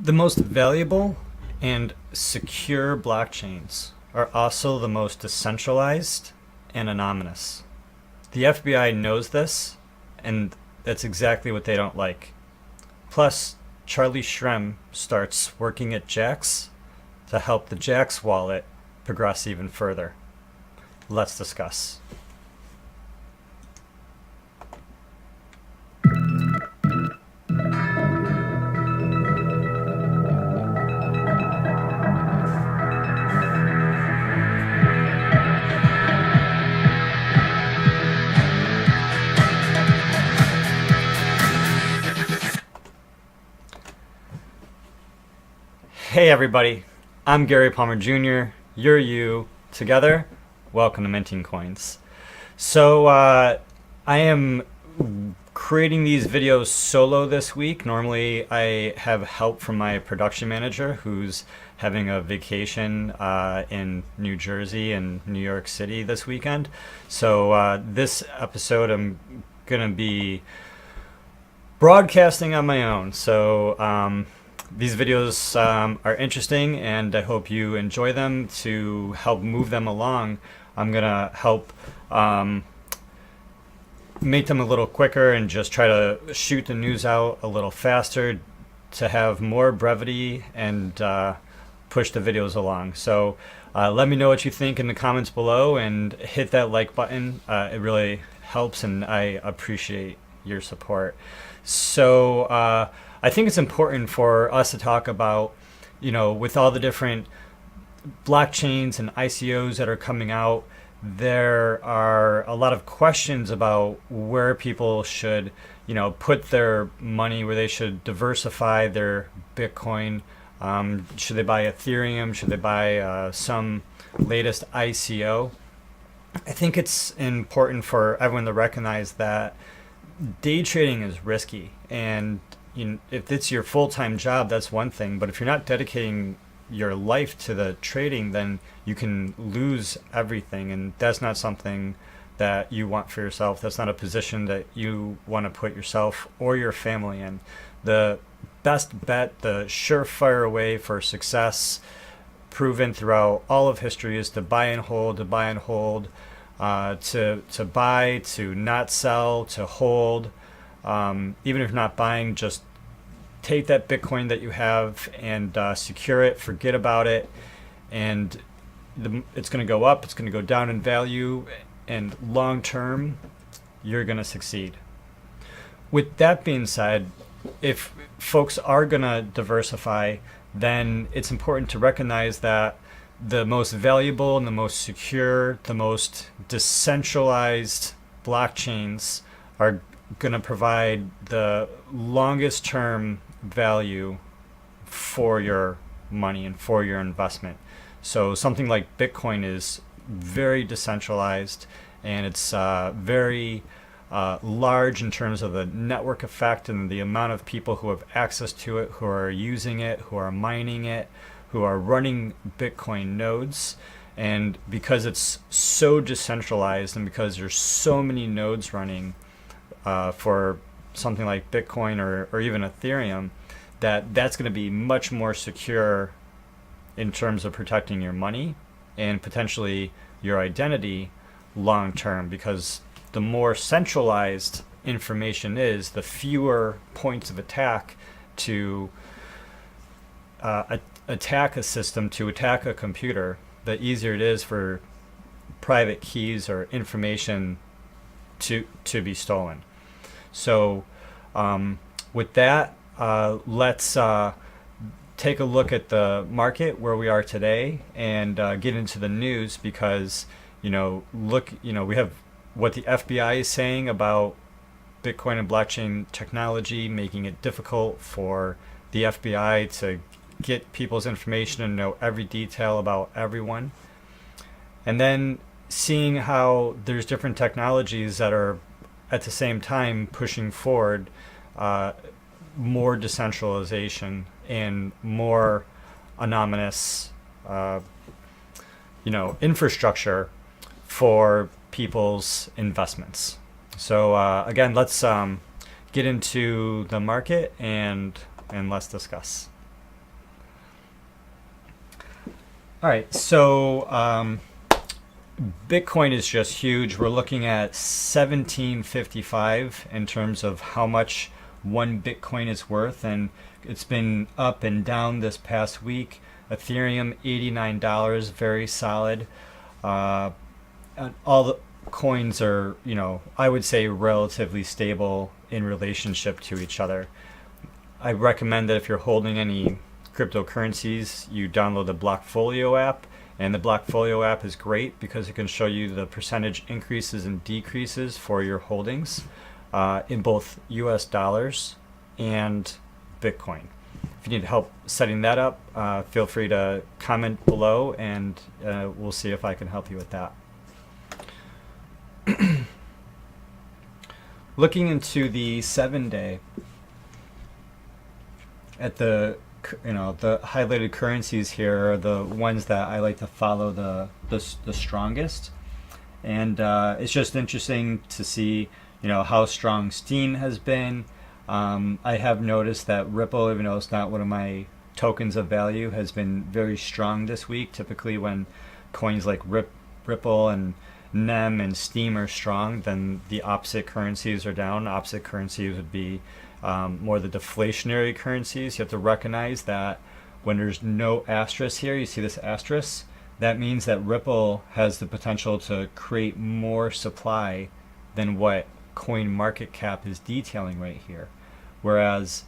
The most valuable and secure blockchains are also the most decentralized and anonymous. The FBI knows this, and that's exactly what they don't like. Plus, Charlie Shrem starts working at Jax to help the Jax wallet progress even further. Let's discuss. Hey everybody, I'm Gary Palmer Jr., you're you, together, welcome to Minting Coins. So I am creating these videos solo this week. Normally I have help from my production manager who's having a vacation in New Jersey and New York City this weekend. So this episode I'm going to be broadcasting on my own. So these videos are interesting, and I hope you enjoy them. To help move them along, I'm going to help make them a little quicker and just try to shoot the news out a little faster to have more brevity and push the videos along. So let me know what you think in the comments below and hit that like button. It really helps, and I appreciate your support. So I think it's important for us to talk about, with all the different blockchains and ICOs that are coming out, there are a lot of questions about where people should, put their money, where they should diversify their Bitcoin. Should they buy Ethereum? Should they buy some latest ICO? I think it's important for everyone to recognize that day trading is risky, and if it's your full-time job, that's one thing. But if you're not dedicating your life to the trading, then you can lose everything, and that's not something that you want for yourself. That's not a position that you want to put yourself or your family in. The best bet, the surefire way for success, proven throughout all of history, is to buy and hold, to buy and hold, to buy, to not sell, to hold. Even if you're not buying, just take that Bitcoin that you have and secure it, forget about it, and it's going to go up, it's going to go down in value, and long term, you're going to succeed. With that being said, if folks are going to diversify, then it's important to recognize that the most valuable and the most secure, the most decentralized blockchains are going to provide the longest term value for your money and for your investment. So something like Bitcoin is very decentralized, and it's very large in terms of the network effect and the amount of people who have access to it, who are using it, who are mining it, who are running Bitcoin nodes. And because it's so decentralized, and because there's so many nodes running for something like Bitcoin or even Ethereum, that's going to be much more secure in terms of protecting your money and potentially your identity long term, because the more centralized information is, the fewer points of attack to attack a system, to attack a computer, the easier it is for private keys or information to be stolen. So with that, let's take a look at the market where we are today and get into the news, because we have what the FBI is saying about Bitcoin and blockchain technology, making it difficult for the FBI to get people's information and know every detail about everyone. And then seeing how there's different technologies that are at the same time pushing forward more decentralization and more anonymous infrastructure for people's investments. So again, let's get into the market and let's discuss. All right, so Bitcoin is just huge. We're looking at 1755 in terms of how much one Bitcoin is worth, and it's been up and down this past week. Ethereum, $89, very solid. And all the coins are, I would say relatively stable in relationship to each other. I recommend that if you're holding any cryptocurrencies, you download the Blockfolio app. And the Blockfolio app is great because it can show you the percentage increases and decreases for your holdings in both US dollars and Bitcoin. If you need help setting that up, feel free to comment below, and we'll see if I can help you with that. Looking into the 7-day, at the highlighted currencies here are the ones that I like to follow the strongest, and it's just interesting to see how strong Steam has been. I have noticed that Ripple, even though it's not one of my tokens of value, has been very strong this week. Typically when coins like Ripple and NEM and Steam are strong, then the opposite currencies are down. Opposite currencies would be more the deflationary currencies. You have to recognize that when there's no asterisk here, you see this asterisk, that means that Ripple has the potential to create more supply than what coin market cap is detailing right here. Whereas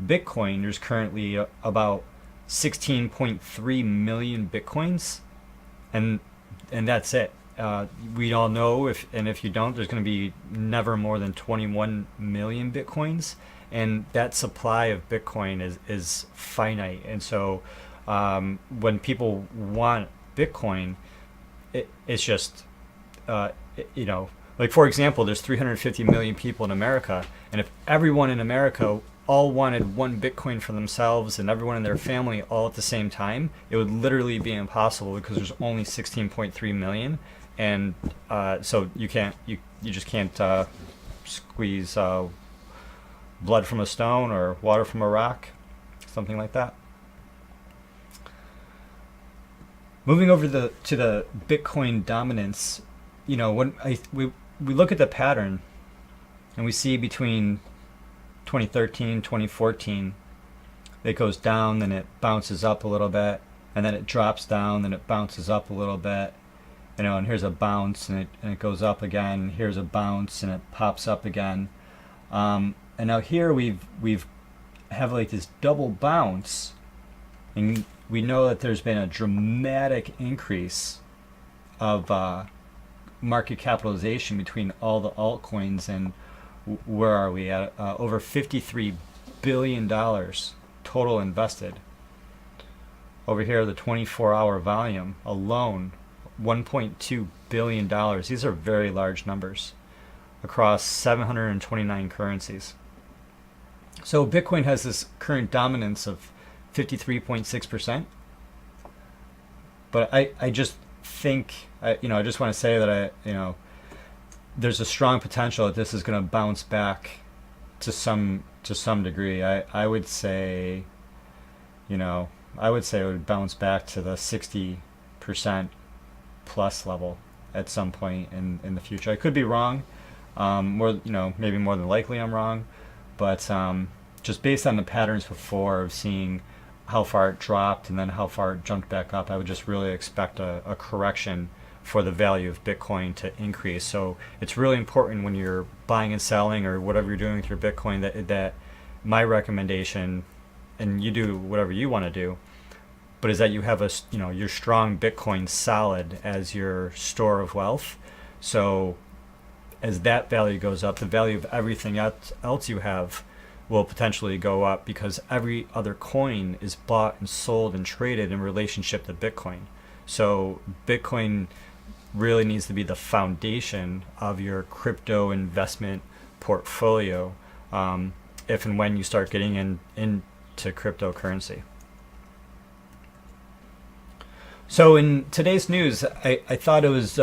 Bitcoin, there's currently about 16.3 million Bitcoins, and that's it. We all know, if you don't, there's going to be never more than 21 million Bitcoins, and that supply of Bitcoin is finite. And so when people want Bitcoin, it's just, like for example, there's 350 million people in America, and if everyone in America all wanted one Bitcoin for themselves and everyone in their family all at the same time, it would literally be impossible because there's only 16.3 million. And so you just can't squeeze blood from a stone or water from a rock, something like that. Moving over to the Bitcoin dominance, when we look at the pattern and we see between 2013, 2014, it goes down, then it bounces up a little bit, and then it drops down, then it bounces up a little bit. And here's a bounce, and it goes up again. Here's a bounce, and it pops up again. And now here we've have like this double bounce, and we know that there's been a dramatic increase of market capitalization between all the altcoins, and where are we at? Over $53 billion total invested. Over here, the 24-hour volume alone, $1.2 billion. These are very large numbers across 729 currencies. So Bitcoin has this current dominance of 53.6%. But I just think, I just want to say that there's a strong potential that this is going to bounce back to some degree. I would say, it would bounce back to the 60% plus level at some point in the future. I could be wrong. Maybe more than likely I'm wrong, but just based on the patterns before of seeing how far it dropped and then how far it jumped back up, I would just really expect a correction for the value of Bitcoin to increase. So it's really important when you're buying and selling or whatever you're doing with your Bitcoin that my recommendation, and you do whatever you want to do, but is that you have your strong Bitcoin solid as your store of wealth. So as that value goes up, the value of everything else you have will potentially go up because every other coin is bought and sold and traded in relationship to Bitcoin. So Bitcoin really needs to be the foundation of your crypto investment portfolio if and when you start getting into cryptocurrency. So in today's news, I thought it was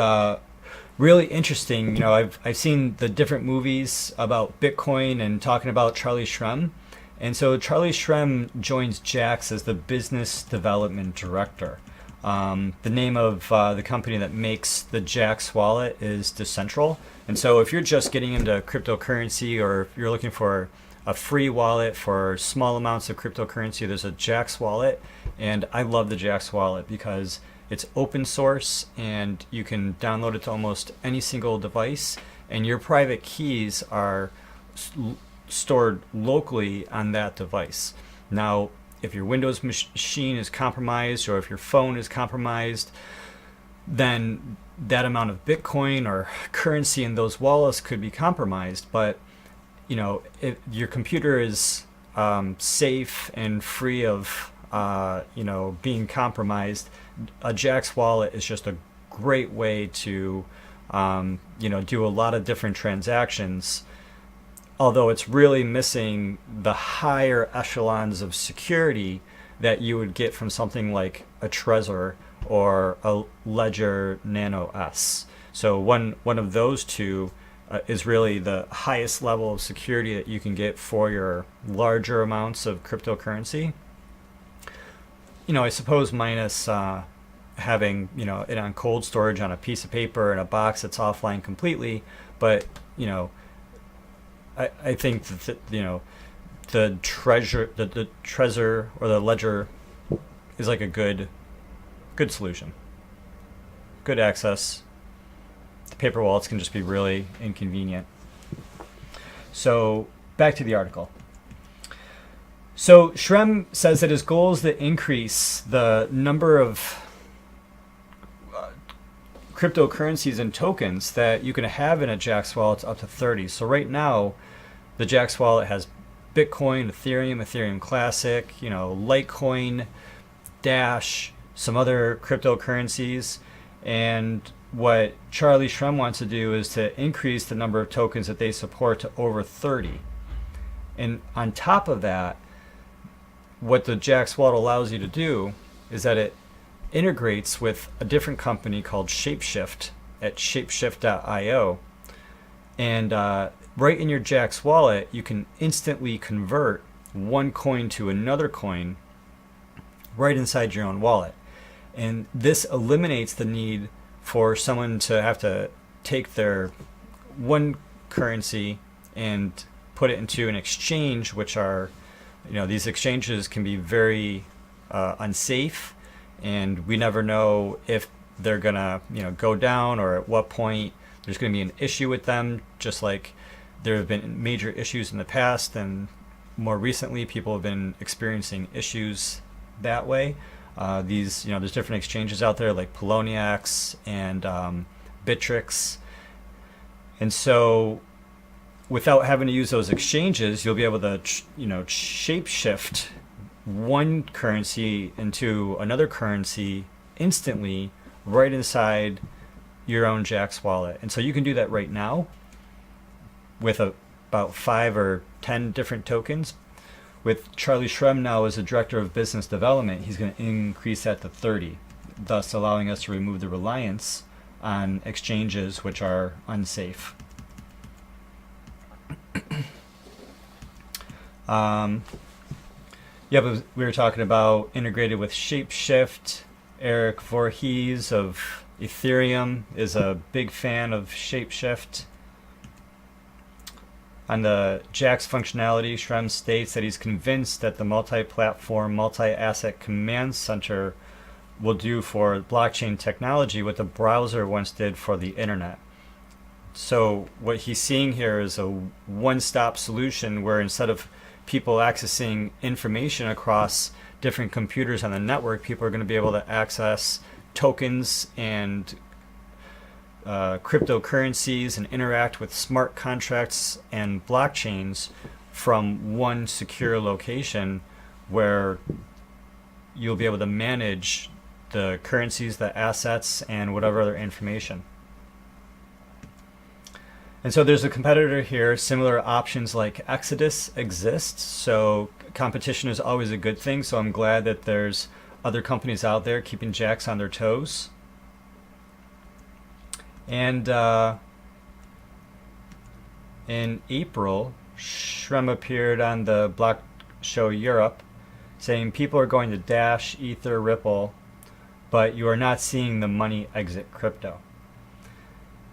really interesting. I've seen the different movies about Bitcoin and talking about Charlie Shrem. And so Charlie Shrem joins Jax as the business development director. The name of the company that makes the Jax wallet is Decentral. And so if you're just getting into cryptocurrency, or if you're looking for a free wallet for small amounts of cryptocurrency, there's a Jax wallet. And I love the Jax wallet because it's open source and you can download it to almost any single device. And your private keys are stored locally on that device. Now, if your Windows machine is compromised or if your phone is compromised, then that amount of Bitcoin or currency in those wallets could be compromised. But if your computer is safe and free of being compromised, a Jax wallet is just a great way to do a lot of different transactions. Although it's really missing the higher echelons of security that you would get from something like a Trezor or a Ledger Nano S. So one of those two is really the highest level of security that you can get for your larger amounts of cryptocurrency. I suppose minus having it on cold storage on a piece of paper in a box that's offline completely, but I think that the Trezor or the Ledger is like a good solution. Good access. The paper wallets can just be really inconvenient. So back to the article. So Shrem says that his goal is to increase the number of cryptocurrencies and tokens that you can have in a Jax wallet up to 30. So right now, the Jax wallet has Bitcoin, Ethereum Classic, Litecoin, Dash, some other cryptocurrencies. And what Charlie Shrem wants to do is to increase the number of tokens that they support to over 30. And on top of that, what the Jax wallet allows you to do is that it integrates with a different company called Shapeshift at shapeshift.io. And right in your Jax wallet, you can instantly convert one coin to another coin right inside your own wallet. And this eliminates the need for someone to have to take their one currency and put it into an exchange, which are, these exchanges can be very unsafe, and we never know if they're gonna, go down or at what point there's going to be an issue with them, just like there have been major issues in the past, and more recently people have been experiencing issues that way. There's different exchanges out there like Poloniex and Bittrex. And so without having to use those exchanges, you'll be able to, shapeshift one currency into another currency instantly right inside your own Jax wallet. And so you can do that right now with about 5 or 10 different tokens. With Charlie Shrem now as the Director of Business Development, he's going to increase that to 30, thus allowing us to remove the reliance on exchanges which are unsafe. But we were talking about integrated with Shapeshift. Eric Voorhees of Ethereum is a big fan of Shapeshift. On the Jax functionality, Shrem states that he's convinced that the multi-platform, multi-asset command center will do for blockchain technology what the browser once did for the internet. So what he's seeing here is a one-stop solution where instead of people accessing information across different computers on the network, people are going to be able to access tokens and cryptocurrencies and interact with smart contracts and blockchains from one secure location where you'll be able to manage the currencies, the assets, and whatever other information. And so there's a competitor here. Similar options like Exodus exist. So competition is always a good thing. So I'm glad that there's other companies out there keeping Jax on their toes. And in April, Shrem appeared on the Block Show Europe saying people are going to Dash, Ether, Ripple but you are not seeing the money exit crypto.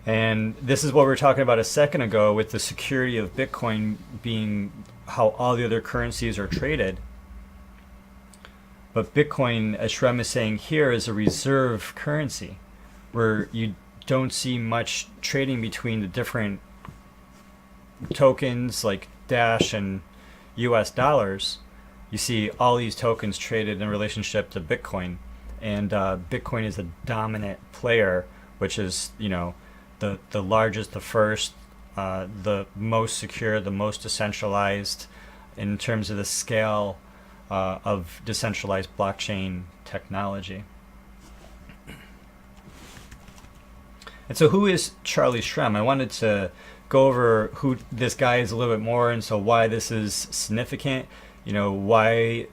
And this is what we were talking about a second ago with the security of Bitcoin being how all the other currencies are traded. But Bitcoin, as Shrem is saying here, is a reserve currency where you don't see much trading between the different tokens like Dash and US dollars. You see all these tokens traded in relationship to Bitcoin, and Bitcoin is a dominant player, which is, you know, the largest, the first, the most secure, the most decentralized in terms of the scale of decentralized blockchain technology. And so who is Charlie Shrem? I wanted to go over who this guy is a little bit more, and so why this is significant. You know, why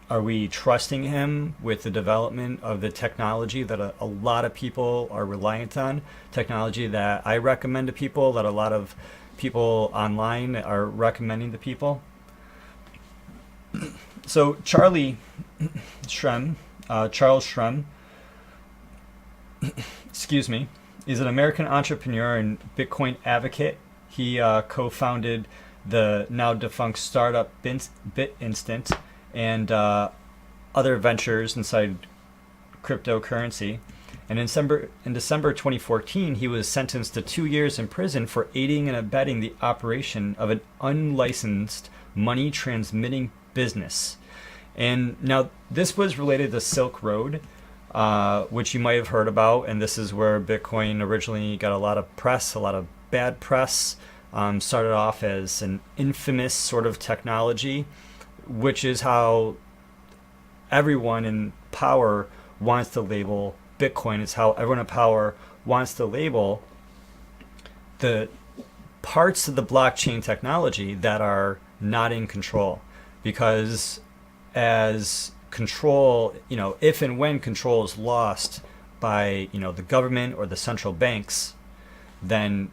are we trusting him with the development of the technology that a lot of people are reliant on, technology that I recommend to people, that a lot of people online are recommending to people. So Charlie Shrem, Charles Shrem, excuse me, is an American entrepreneur and Bitcoin advocate. He co-founded the now defunct startup BitInstant and other ventures inside cryptocurrency. And in December 2014, he was sentenced to 2 years in prison for aiding and abetting the operation of an unlicensed money transmitting business. And now this was related to Silk Road, which you might have heard about. And this is where Bitcoin originally got a lot of press, a lot of bad press. Started off as an infamous sort of technology, which is how everyone in power wants to label Bitcoin. It's how everyone in power wants to label the parts of the blockchain technology that are not in control. Because as control, you know, if and when control is lost by, you know, the government or the central banks, then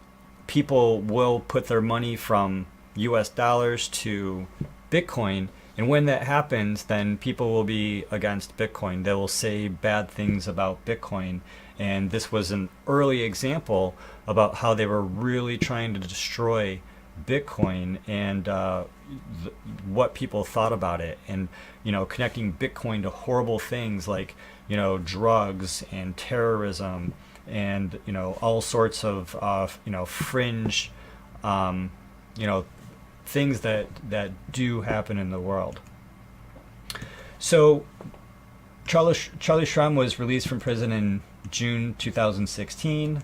people will put their money from US dollars to Bitcoin. And when that happens, then people will be against Bitcoin. They will say bad things about Bitcoin. And this was an early example about how they were really trying to destroy Bitcoin and what people thought about it. And, you know, connecting Bitcoin to horrible things like, you know, drugs and terrorism and, you know, all sorts of, you know, fringe, you know, things that do happen in the world. So Charlie Shrem was released from prison in June 2016.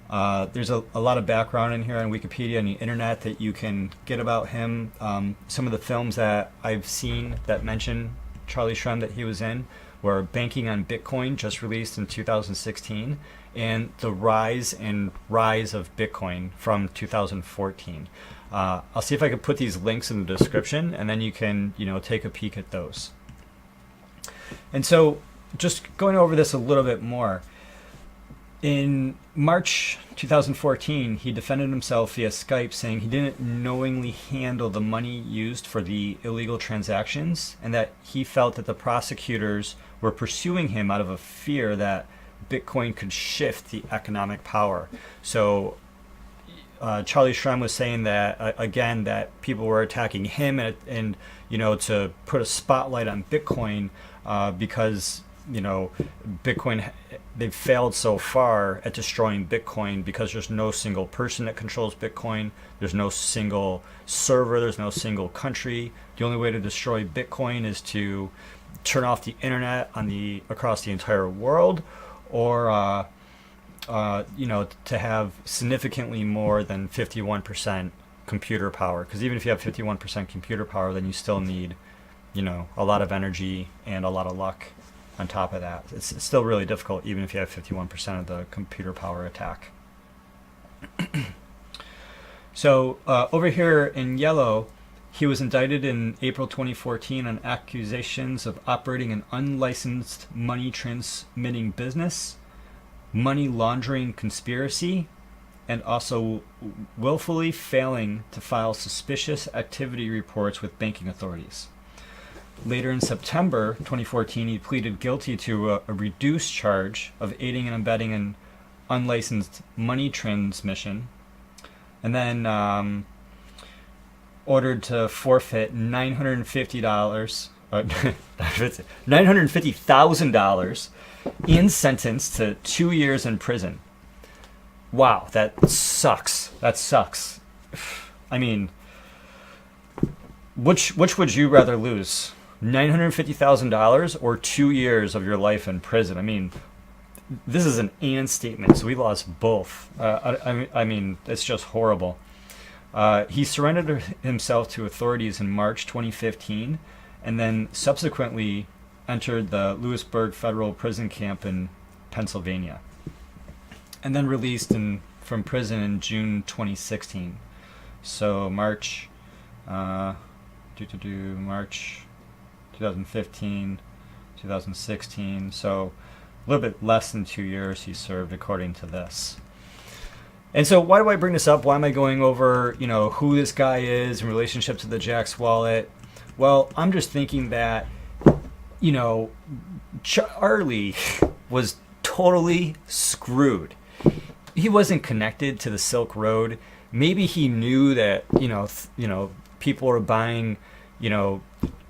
There's a lot of background in here on Wikipedia and the internet that you can get about him. Some of the films that I've seen that mention Charlie Shrem that he was in were Banking on Bitcoin, just released in 2016, and The Rise of Bitcoin from 2014. I'll see if I can put these links in the description, and then you can, you know, take a peek at those. And so, just going over this a little bit more. In March 2014, he defended himself via Skype, saying he didn't knowingly handle the money used for the illegal transactions, and that he felt that the prosecutors were pursuing him out of a fear that Bitcoin could shift the economic power. So Charlie Shrem was saying that, again, that people were attacking him and you know, to put a spotlight on Bitcoin because, you know, Bitcoin, they've failed so far at destroying Bitcoin because there's no single person that controls Bitcoin. There's no single server. There's no single country. The only way to destroy Bitcoin is to turn off the internet across the entire world, or you know, to have significantly more than 51% computer power. Because even if you have 51% computer power, then you still need, you know, a lot of energy and a lot of luck on top of that. It's still really difficult even if you have 51% of the computer power attack. So over here in yellow, he was indicted in April 2014 on accusations of operating an unlicensed money transmitting business, money laundering conspiracy, and also willfully failing to file suspicious activity reports with banking authorities. later in September 2014, he pleaded guilty to a reduced charge of aiding and abetting an unlicensed money transmission, and then ordered to forfeit $950, $950,000, and sentenced to 2 years in prison. Wow, that sucks. That sucks. I mean, which would you rather lose? $950,000 or 2 years of your life in prison? I mean, this is an and statement, so we lost both. I mean, it's just horrible. He surrendered himself to authorities in March 2015, and then subsequently entered the Lewisburg Federal Prison Camp in Pennsylvania, and then released from prison in June 2016. So March 2015, 2016. So a little bit less than 2 years he served, according to this. And so why do I bring this up? Why am I going over, who this guy is in relationship to the Jaxx wallet? Well, I'm just thinking that, Charlie was totally screwed. He wasn't connected to the Silk Road. Maybe he knew that, people were buying,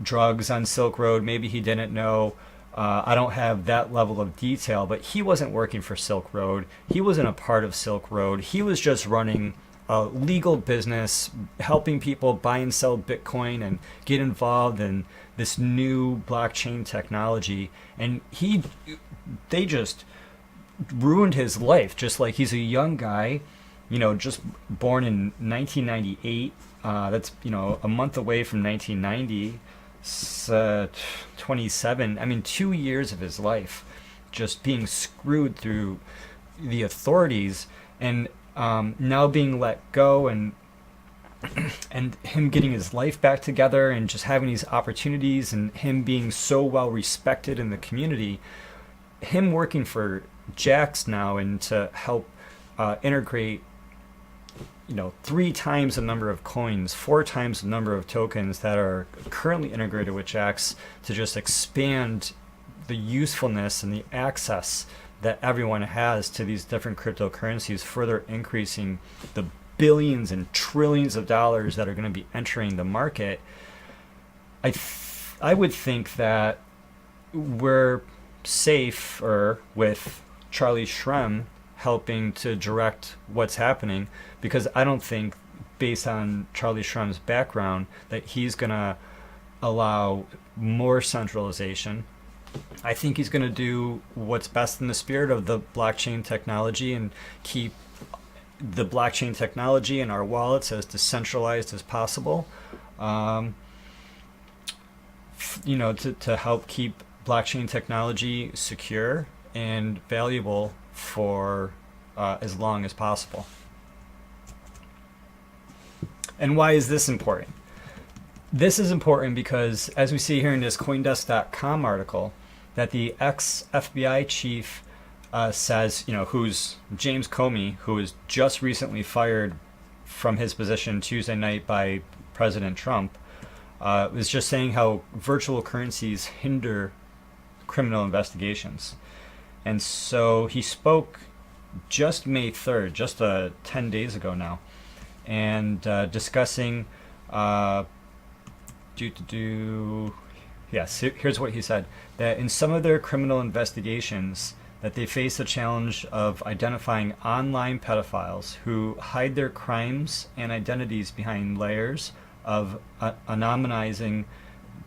drugs on Silk Road. Maybe he didn't know. I don't have that level of detail, but he wasn't working for Silk Road. He wasn't a part of Silk Road. He was just running a legal business, helping people buy and sell Bitcoin and get involved in this new blockchain technology. And they just ruined his life. Just like he's a young guy, just born in 1998. That's, a month away from 1990. 27. I mean, 2 years of his life just being screwed through the authorities, and now being let go, and him getting his life back together, and just having these opportunities, and him being so well respected in the community. Him working for Jaxx now, and to help integrate 3 times the number of coins, 4 times the number of tokens that are currently integrated with Jaxx, to just expand the usefulness and the access that everyone has to these different cryptocurrencies, further increasing the billions and trillions of dollars that are going to be entering the market. I would think that we're safer with Charlie Shrem helping to direct what's happening, because I don't think, based on Charlie Shrem's background, that he's going to allow more centralization. I think he's going to do what's best in the spirit of the blockchain technology, and keep the blockchain technology and our wallets as decentralized as possible, to help keep blockchain technology secure and valuable for as long as possible. And why is this important? This is important because, as we see here in this Coindesk.com article, that the ex-FBI chief says, who's James Comey, who was just recently fired from his position Tuesday night by President Trump, was just saying how virtual currencies hinder criminal investigations. And so he spoke just May 3rd, just 10 days ago now, and discussing, yes, here's what he said, that in some of their criminal investigations, that they face the challenge of identifying online pedophiles who hide their crimes and identities behind layers of anonymizing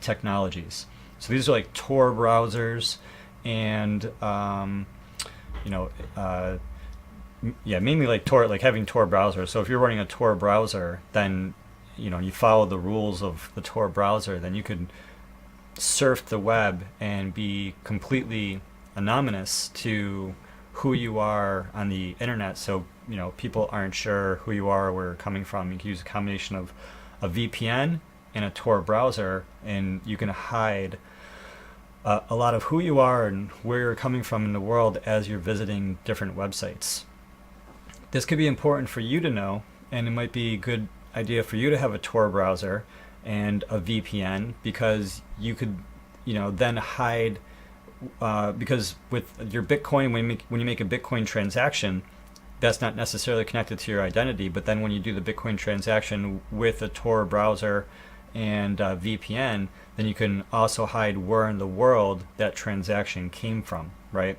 technologies. So these are like Tor browsers, and mainly like Tor, like having Tor browser. So if you're running a Tor browser, then you follow the rules of the Tor browser, then you could surf the web and be completely anonymous to who you are on the internet. So people aren't sure who you are or where you're coming from. You can use a combination of a VPN and a Tor browser, and you can hide a lot of who you are and where you're coming from in the world as you're visiting different websites. This could be important for you to know, and it might be a good idea for you to have a Tor browser and a VPN, because you could, then hide, because with your Bitcoin, when you make a Bitcoin transaction, that's not necessarily connected to your identity. But then when you do the Bitcoin transaction with a Tor browser and VPN, then you can also hide where in the world that transaction came from, right?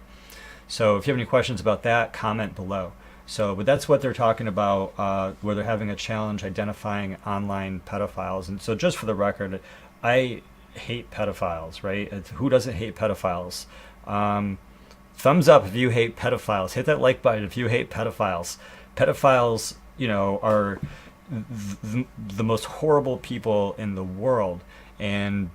So if you have any questions about that, comment below. But that's what they're talking about, where they're having a challenge identifying online pedophiles. And so just for the record, I hate pedophiles, right? Who doesn't hate pedophiles? Thumbs up if you hate pedophiles. Hit that like button if you hate pedophiles. Pedophiles, are the most horrible people in the world. And,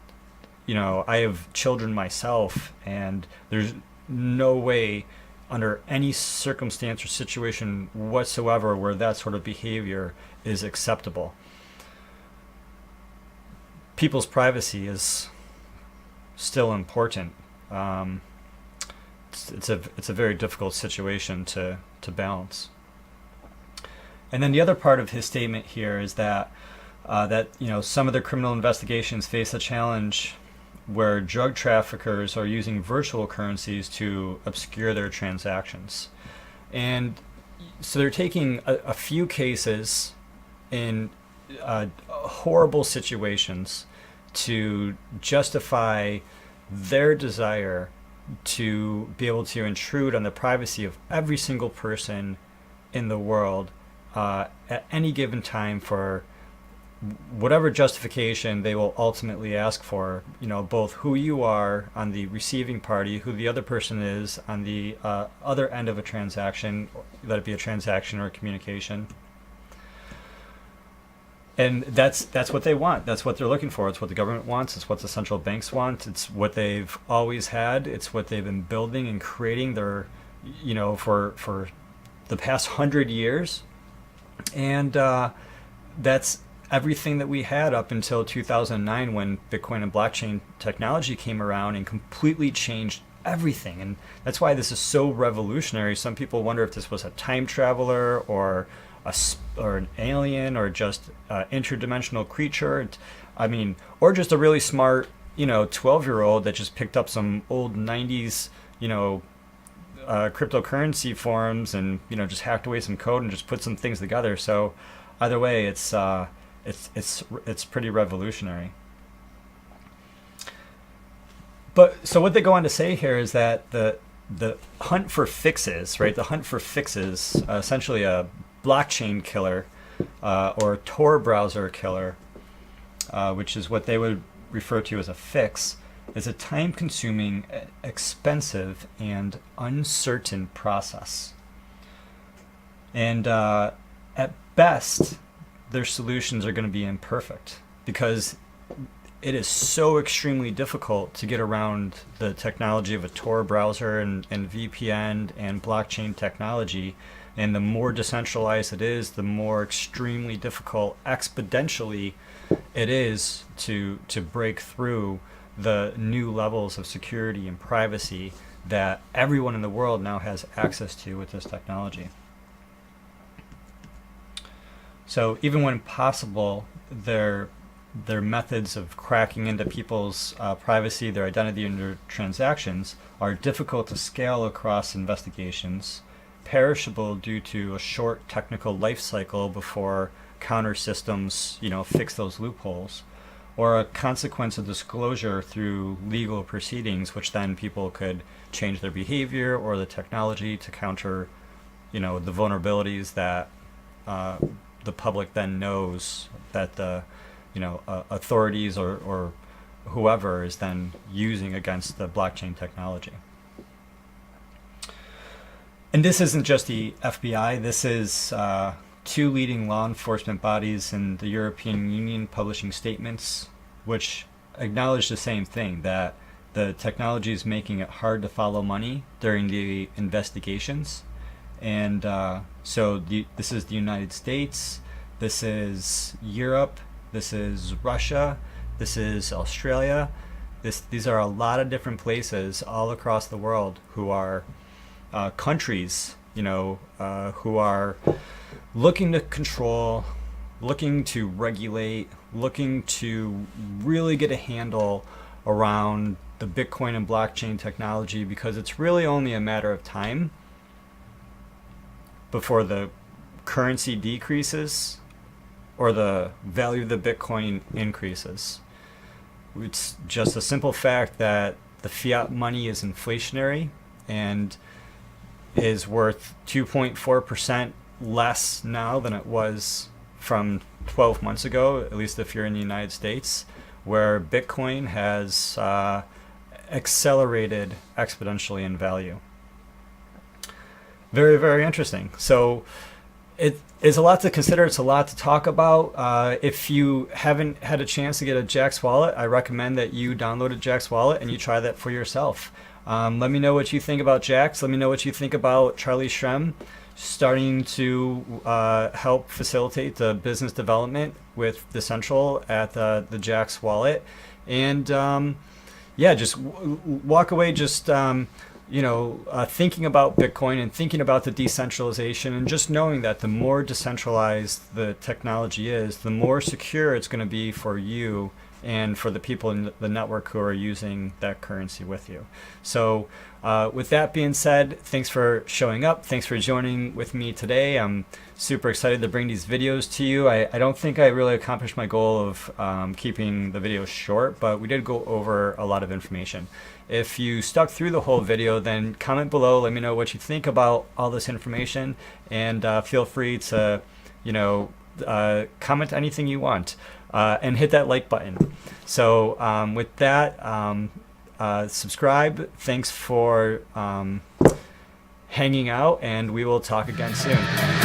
I have children myself, and there's no way under any circumstance or situation whatsoever where that sort of behavior is acceptable. People's privacy is still important. It's a very difficult situation to balance. And then the other part of his statement here is that some of the criminal investigations face a challenge where drug traffickers are using virtual currencies to obscure their transactions. And so they're taking a few cases in horrible situations to justify their desire to be able to intrude on the privacy of every single person in the world at any given time for whatever justification they will ultimately ask for, both who you are on the receiving party, who the other person is on the other end of a transaction, let it be a transaction or a communication. And that's what they want. That's what they're looking for. It's what the government wants. It's what the central banks want. It's what they've always had. It's what they've been building and creating their, for the past 100 years. And that's everything that we had up until 2009, when Bitcoin and blockchain technology came around and completely changed everything. And that's why this is so revolutionary. Some people wonder if this was a time traveler or an alien or just an interdimensional creature. Or just a really smart, 12-year-old that just picked up some old 90s, cryptocurrency forums and, just hacked away some code and just put some things together. So either way, it's pretty revolutionary. But so what they go on to say here is that the hunt for fixes, right? The hunt for fixes, essentially a blockchain killer or a Tor browser killer, which is what they would refer to as a fix, is a time-consuming, expensive, and uncertain process. And at best, their solutions are going to be imperfect, because it is so extremely difficult to get around the technology of a Tor browser and VPN and blockchain technology. And the more decentralized it is, the more extremely difficult exponentially it is to break through the new levels of security and privacy that everyone in the world now has access to with this technology. So even when possible, their methods of cracking into people's privacy, their identity, and their transactions are difficult to scale across investigations, perishable due to a short technical life cycle before counter systems, fix those loopholes, or a consequence of disclosure through legal proceedings, which then people could change their behavior or the technology to counter, the vulnerabilities that the public then knows that the authorities or whoever is then using against the blockchain technology. And this isn't just the FBI. This is two leading law enforcement bodies in the European Union publishing statements, which acknowledge the same thing, that the technology is making it hard to follow money during the investigations. And this is the United States, this is Europe, this is Russia, this is Australia. These are a lot of different places all across the world who are countries, who are looking to control, looking to regulate, looking to really get a handle around the Bitcoin and blockchain technology, because it's really only a matter of time before the currency decreases or the value of the Bitcoin increases. It's just a simple fact that the fiat money is inflationary and is worth 2.4% less now than it was from 12 months ago, at least if you're in the United States, where Bitcoin has accelerated exponentially in value. Very, very interesting. So it is a lot to consider. It's a lot to talk about. If you haven't had a chance to get a Jaxx wallet, I recommend that you download a Jaxx wallet and you try that for yourself. Let me know what you think about Jaxx. Let me know what you think about Charlie Shrem starting to help facilitate the business development with Decentral at the Jaxx wallet. And yeah, just walk away just thinking about Bitcoin and thinking about the decentralization, and just knowing that the more decentralized the technology is, the more secure it's going to be for you and for the people in the network who are using that currency with you. So with that being said, thanks for showing up. Thanks for joining with me today. I'm super excited to bring these videos to you. I don't think I really accomplished my goal of keeping the videos short, but we did go over a lot of information. If you stuck through the whole video, then comment below. Let me know what you think about all this information, and feel free to, comment anything you want, and hit that like button. So with that, subscribe. Thanks for hanging out, and we will talk again soon.